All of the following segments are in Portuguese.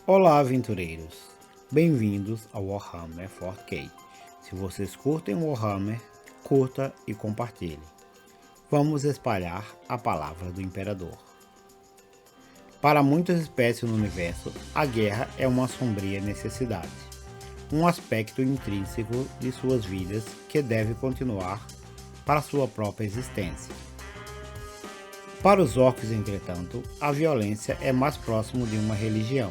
Olá, aventureiros! Bem-vindos ao Warhammer 4K. Se vocês curtem Warhammer, curta e compartilhe. Vamos espalhar a palavra do Imperador. Para muitas espécies no universo, a guerra é uma sombria necessidade, um aspecto intrínseco de suas vidas que deve continuar para sua própria existência. Para os orcs, entretanto, a violência é mais próximo de uma religião.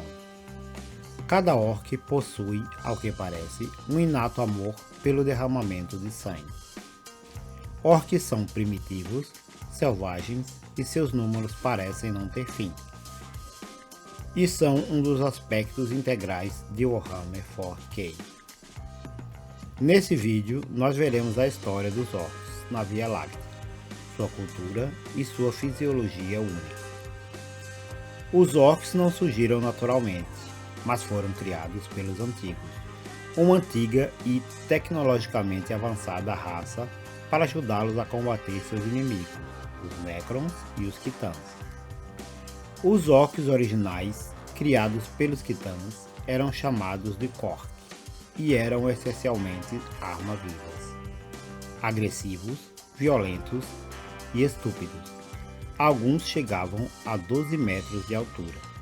Cada orc possui, ao que parece, um inato amor pelo derramamento de sangue. Orcs são primitivos, selvagens e seus números parecem não ter fim. E são um dos aspectos integrais de Warhammer 4K. Nesse vídeo, nós veremos a história dos orcs na Via Láctea, sua cultura e sua fisiologia única. Os orcs não surgiram naturalmente, mas foram criados pelos antigos, uma antiga e tecnologicamente avançada raça para ajudá-los a combater seus inimigos, os Necrons e os Khitans. Os orcs originais, criados pelos Khitans, eram chamados de Khork e eram essencialmente arma-vivas, agressivos, violentos e estúpidos. Alguns chegavam a 12 metros de altura.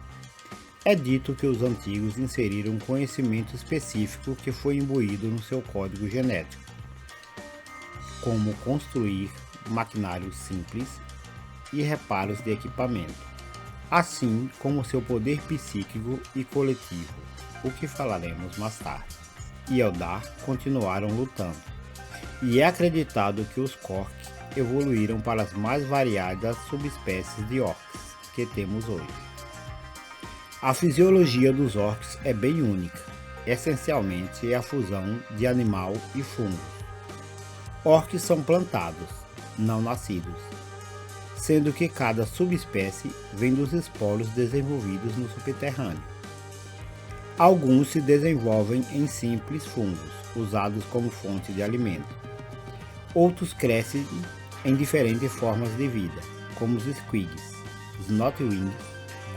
É dito que os antigos inseriram um conhecimento específico que foi imbuído no seu código genético, como construir maquinários simples e reparos de equipamento, assim como seu poder psíquico e coletivo, o que falaremos mais tarde. E Eldar continuaram lutando, e é acreditado que os Khork evoluíram para as mais variadas subespécies de orcs que temos hoje. A fisiologia dos orcs é bem única, essencialmente é a fusão de animal e fungo. Orcs são plantados, não nascidos, sendo que cada subespécie vem dos esporos desenvolvidos no subterrâneo. Alguns se desenvolvem em simples fungos, usados como fonte de alimento. Outros crescem em diferentes formas de vida, como os squigs, Snotwing,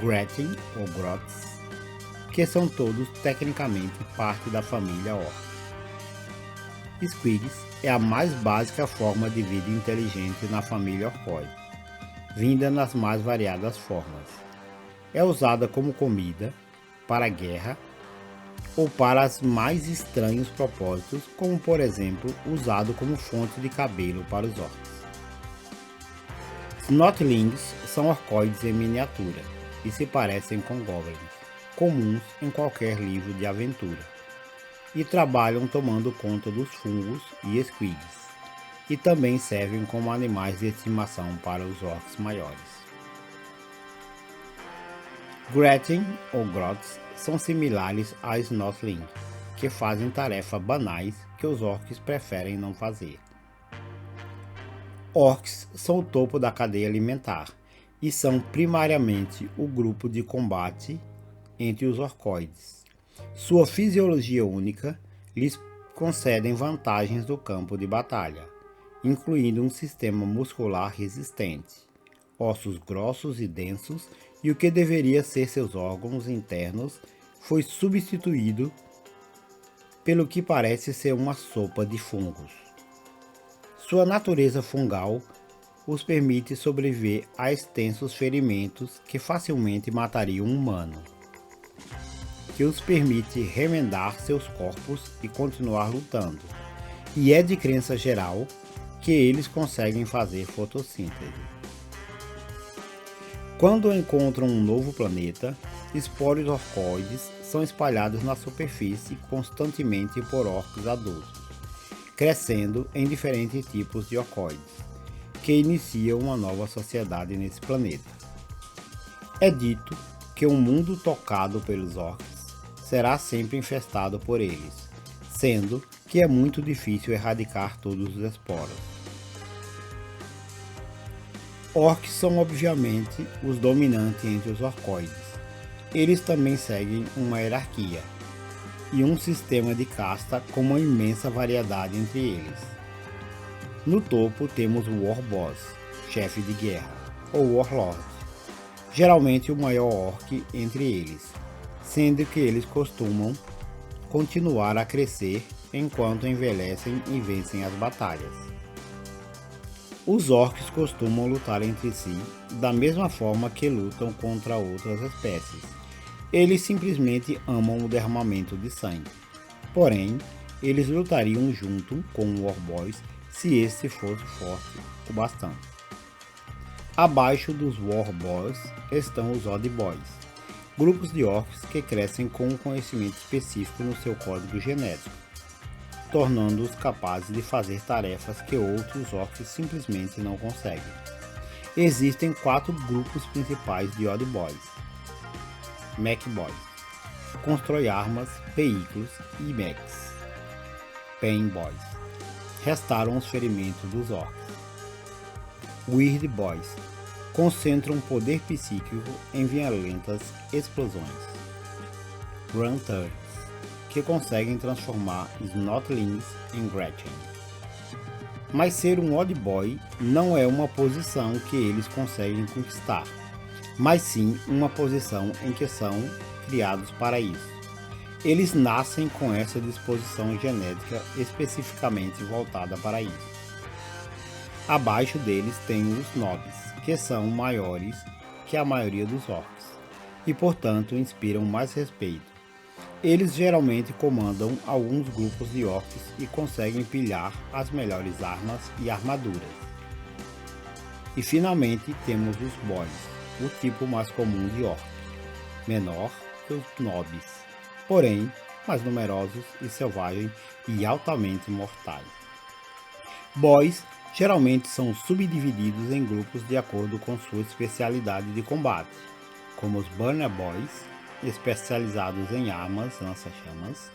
Gretchen ou Grots, que são todos tecnicamente parte da família orc. Squigs é a mais básica forma de vida inteligente na família orcoide, vinda nas mais variadas formas. É usada como comida, para a guerra ou para os mais estranhos propósitos, como por exemplo usado como fonte de cabelo para os orcs. Snotlings são orcoides em miniatura e se parecem com goblins, comuns em qualquer livro de aventura, e trabalham tomando conta dos fungos e squigs, e também servem como animais de estimação para os orcs maiores. Gretchen ou Grots são similares a Snotling, que fazem tarefas banais que os orcs preferem não fazer. Orcs são o topo da cadeia alimentar e são primariamente o grupo de combate entre os orcoides. Sua fisiologia única lhes concede vantagens no campo de batalha, incluindo um sistema muscular resistente, ossos grossos e densos, e o que deveria ser seus órgãos internos foi substituído pelo que parece ser uma sopa de fungos. Sua natureza fungal os permite sobreviver a extensos ferimentos que facilmente matariam um humano, que os permite remendar seus corpos e continuar lutando, e é de crença geral que eles conseguem fazer fotossíntese. Quando encontram um novo planeta, esporos orcoides são espalhados na superfície constantemente por orcs adultos, crescendo em diferentes tipos de orcoides, que iniciam uma nova sociedade nesse planeta. É dito que um mundo tocado pelos orcs será sempre infestado por eles, sendo que é muito difícil erradicar todos os esporos. Orcs são obviamente os dominantes entre os orcoides. Eles também seguem uma hierarquia e um sistema de casta com uma imensa variedade entre eles. No topo temos o War Boss, chefe de guerra, ou Warlord, geralmente o maior orc entre eles, sendo que eles costumam continuar a crescer enquanto envelhecem e vencem as batalhas. Os orcs costumam lutar entre si da mesma forma que lutam contra outras espécies. Eles simplesmente amam o derramamento de sangue. Porém, eles lutariam junto com Warboys se este fosse forte o bastante. Abaixo dos Warboys estão os Oddboys, grupos de orcs que crescem com um conhecimento específico no seu código genético, tornando-os capazes de fazer tarefas que outros orcs simplesmente não conseguem. Existem 4 grupos principais de Oddboys: Mechboys, constrói armas, veículos e mechs. Painboys, restauram os ferimentos dos orcs. Weird Boys, concentram poder psíquico em violentas explosões. Grunthers, que conseguem transformar Snotlings em Gretchen. Mas ser um Oddboy não é uma posição que eles conseguem conquistar, mas sim uma posição em que são criados para isso. Eles nascem com essa disposição genética especificamente voltada para isso. Abaixo deles tem os Nobs, que são maiores que a maioria dos orcs, e portanto inspiram mais respeito. Eles geralmente comandam alguns grupos de orcs e conseguem pilhar as melhores armas e armaduras. E finalmente temos os Boys, o tipo mais comum de orc, menor que os Nobs, porém mais numerosos e selvagens e altamente mortais. Boys geralmente são subdivididos em grupos de acordo com sua especialidade de combate, como os Burner Boys, especializados em armas lança-chamas,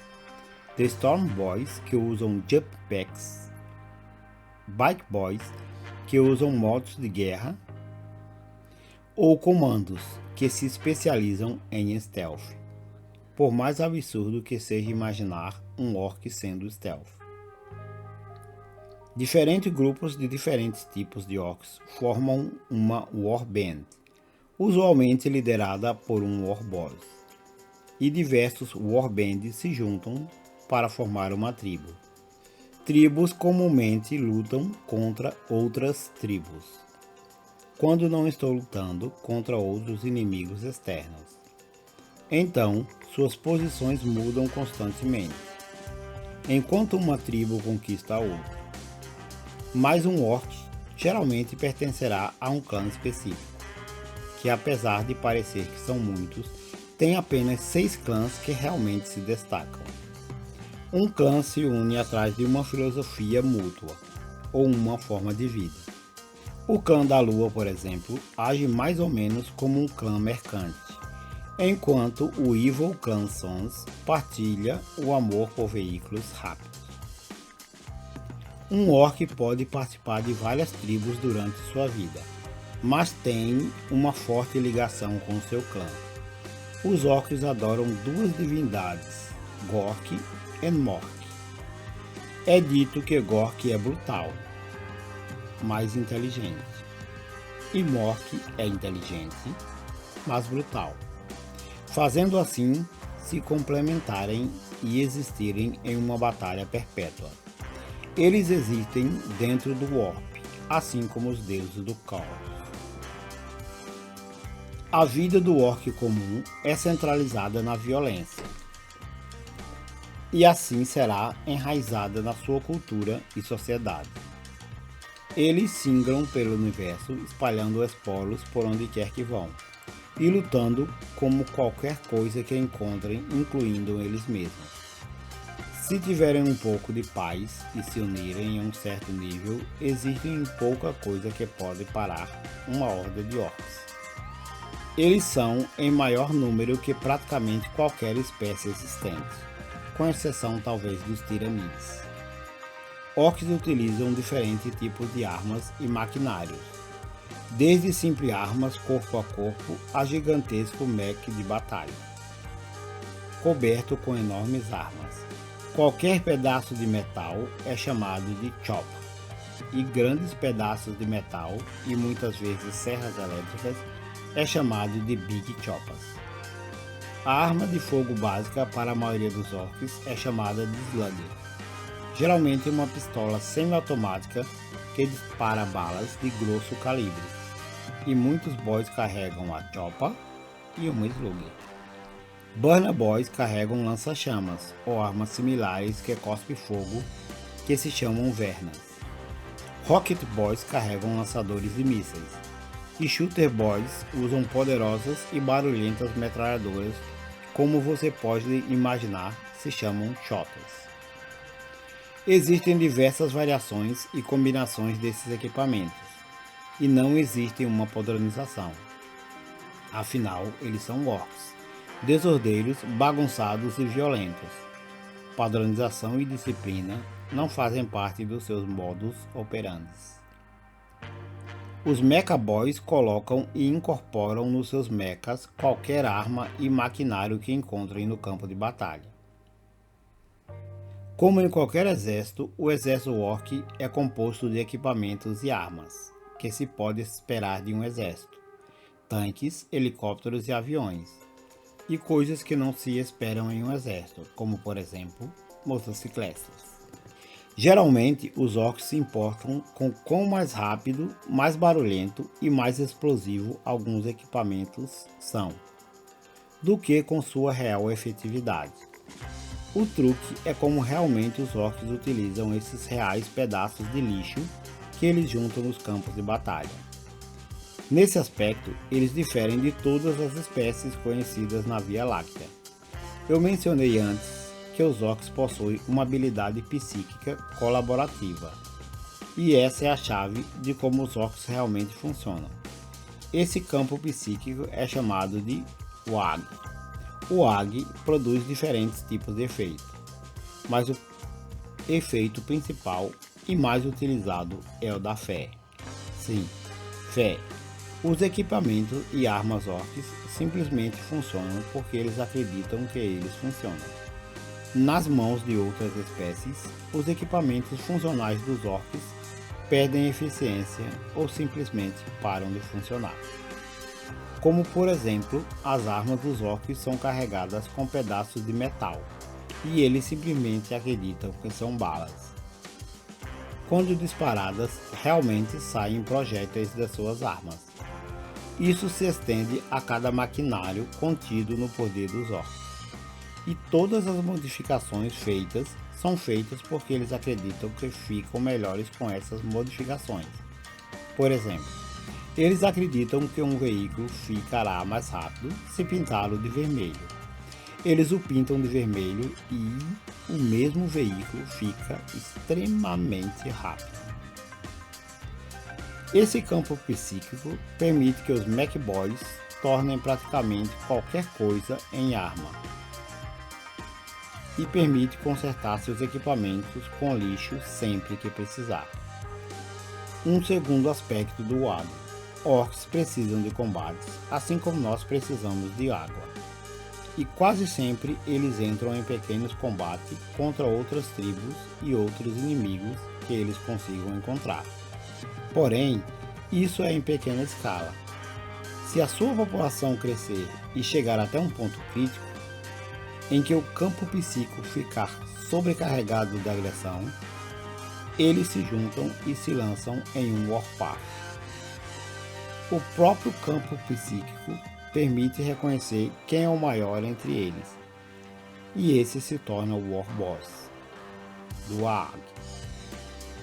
The Storm Boys, que usam jump packs, Bike Boys, que usam motos de guerra, ou comandos, que se especializam em stealth, por mais absurdo que seja imaginar um orc sendo stealth. Diferentes grupos de diferentes tipos de orcs formam uma Warband, usualmente liderada por um Warboss, e diversos Warbands se juntam para formar uma tribo. Tribos comumente lutam contra outras tribos, quando não estão lutando contra outros inimigos externos. Então, suas posições mudam constantemente, enquanto uma tribo conquista a outra. Mas um orc geralmente pertencerá a um clã específico, que apesar de parecer que são muitos, tem apenas 6 clãs que realmente se destacam. Um clã se une atrás de uma filosofia mútua, ou uma forma de vida. O clã da Lua, por exemplo, age mais ou menos como um clã mercante, enquanto o Evil Clan Sons partilha o amor por veículos rápidos. Um orc pode participar de várias tribos durante sua vida, mas tem uma forte ligação com seu clã. Os orcs adoram 2 divindades, Gork e Mork. É dito que Gork é brutal, mas inteligente, e Mork é inteligente, mas brutal, fazendo assim se complementarem e existirem em uma batalha perpétua. Eles existem dentro do Warp, assim como os deuses do caos. A vida do orc comum é centralizada na violência, e assim será enraizada na sua cultura e sociedade. Eles singram pelo universo, espalhando esporos por onde quer que vão, e lutando como qualquer coisa que encontrem, incluindo eles mesmos. Se tiverem um pouco de paz e se unirem a um certo nível, existe pouca coisa que pode parar uma horda de orcs. Eles são em maior número que praticamente qualquer espécie existente, com exceção talvez dos tiranides. Orcs utilizam diferentes tipos de armas e maquinários, desde simples armas corpo a corpo a gigantesco mech de batalha, coberto com enormes armas. Qualquer pedaço de metal é chamado de chopper, e grandes pedaços de metal, e muitas vezes serras elétricas, é chamado de Big Choppers. A arma de fogo básica para a maioria dos orcs é chamada de Slugger. Geralmente uma pistola semiautomática que dispara balas de grosso calibre. E muitos boys carregam a Choppa e uma Slugger. Burna Boys carregam lança-chamas ou armas similares que cospem fogo que se chamam Vernas. Rocket Boys carregam lançadores de mísseis. E Shooter Boys usam poderosas e barulhentas metralhadoras, como você pode imaginar, se chamam Shotters. Existem diversas variações e combinações desses equipamentos, e não existe uma padronização. Afinal, eles são orcs, desordeiros, bagunçados e violentos. Padronização e disciplina não fazem parte dos seus modus operandi. Os Mecha Boys colocam e incorporam nos seus mechas qualquer arma e maquinário que encontrem no campo de batalha. Como em qualquer exército, o exército orc é composto de equipamentos e armas, que se pode esperar de um exército: tanques, helicópteros e aviões, e coisas que não se esperam em um exército, como por exemplo, motocicletas. Geralmente, os orcs se importam com quão mais rápido, mais barulhento e mais explosivo alguns equipamentos são, do que com sua real efetividade. O truque é como realmente os orcs utilizam esses reais pedaços de lixo que eles juntam nos campos de batalha. Nesse aspecto, eles diferem de todas as espécies conhecidas na Via Láctea. Eu mencionei antes que os orcs possuem uma habilidade psíquica colaborativa, e essa é a chave de como os orcs realmente funcionam. Esse campo psíquico é chamado de WAG. O WAG produz diferentes tipos de efeito, mas o efeito principal e mais utilizado é o da fé. Sim, fé. Os equipamentos e armas orcs simplesmente funcionam porque eles acreditam que eles funcionam. Nas mãos de outras espécies, os equipamentos funcionais dos orcs perdem eficiência ou simplesmente param de funcionar. Como por exemplo, as armas dos orcs são carregadas com pedaços de metal, e eles simplesmente acreditam que são balas. Quando disparadas, realmente saem projéteis das suas armas. Isso se estende a cada maquinário contido no poder dos orcs. E todas as modificações feitas são feitas porque eles acreditam que ficam melhores com essas modificações. Por exemplo, eles acreditam que um veículo ficará mais rápido se pintá-lo de vermelho. Eles o pintam de vermelho e o mesmo veículo fica extremamente rápido. Esse campo psíquico permite que os Mech Boys tornem praticamente qualquer coisa em arma, e permite consertar seus equipamentos com lixo sempre que precisar. Um segundo aspecto do WAG: orcs precisam de combates, assim como nós precisamos de água. E quase sempre eles entram em pequenos combates contra outras tribos e outros inimigos que eles consigam encontrar. Porém, isso é em pequena escala. Se a sua população crescer e chegar até um ponto crítico, em que o campo psíquico ficar sobrecarregado de agressão, eles se juntam e se lançam em um Warpath. O próprio campo psíquico permite reconhecer quem é o maior entre eles, e esse se torna o War Boss do WAG,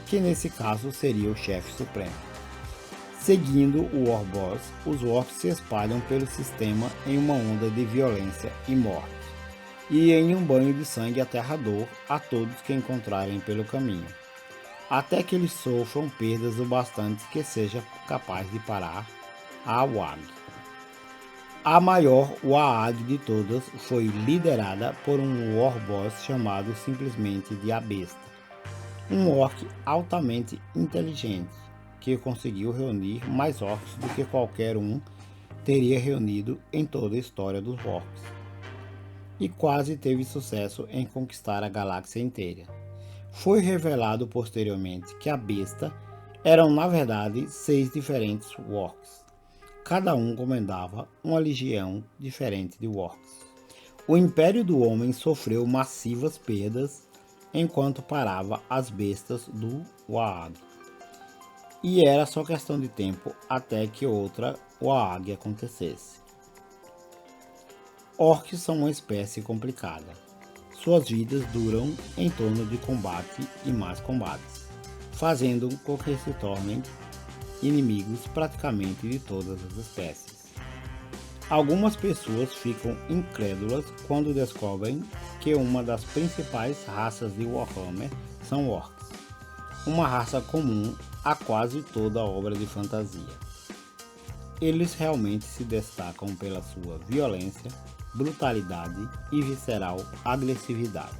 que nesse caso seria o chefe supremo. Seguindo o War Boss, os orcs se espalham pelo sistema em uma onda de violência e morte, e em um banho de sangue aterrador a todos que encontrarem pelo caminho, até que eles sofram perdas o bastante que seja capaz de parar a WAG. A maior WAG de todas foi liderada por um War Boss chamado simplesmente de A Besta, um orc altamente inteligente que conseguiu reunir mais orcs do que qualquer um teria reunido em toda a história dos orcs, e quase teve sucesso em conquistar a galáxia inteira. Foi revelado posteriormente que a besta eram na verdade 6 diferentes orcs. Cada um comandava uma legião diferente de orcs. O Império do Homem sofreu massivas perdas enquanto parava as bestas do Waag. E era só questão de tempo até que outra Waag acontecesse. Orcs são uma espécie complicada. Suas vidas duram em torno de combate e mais combates, fazendo com que se tornem inimigos praticamente de todas as espécies. Algumas pessoas ficam incrédulas quando descobrem que uma das principais raças de Warhammer são orcs, uma raça comum a quase toda obra de fantasia. Eles realmente se destacam pela sua violência, brutalidade e visceral agressividade.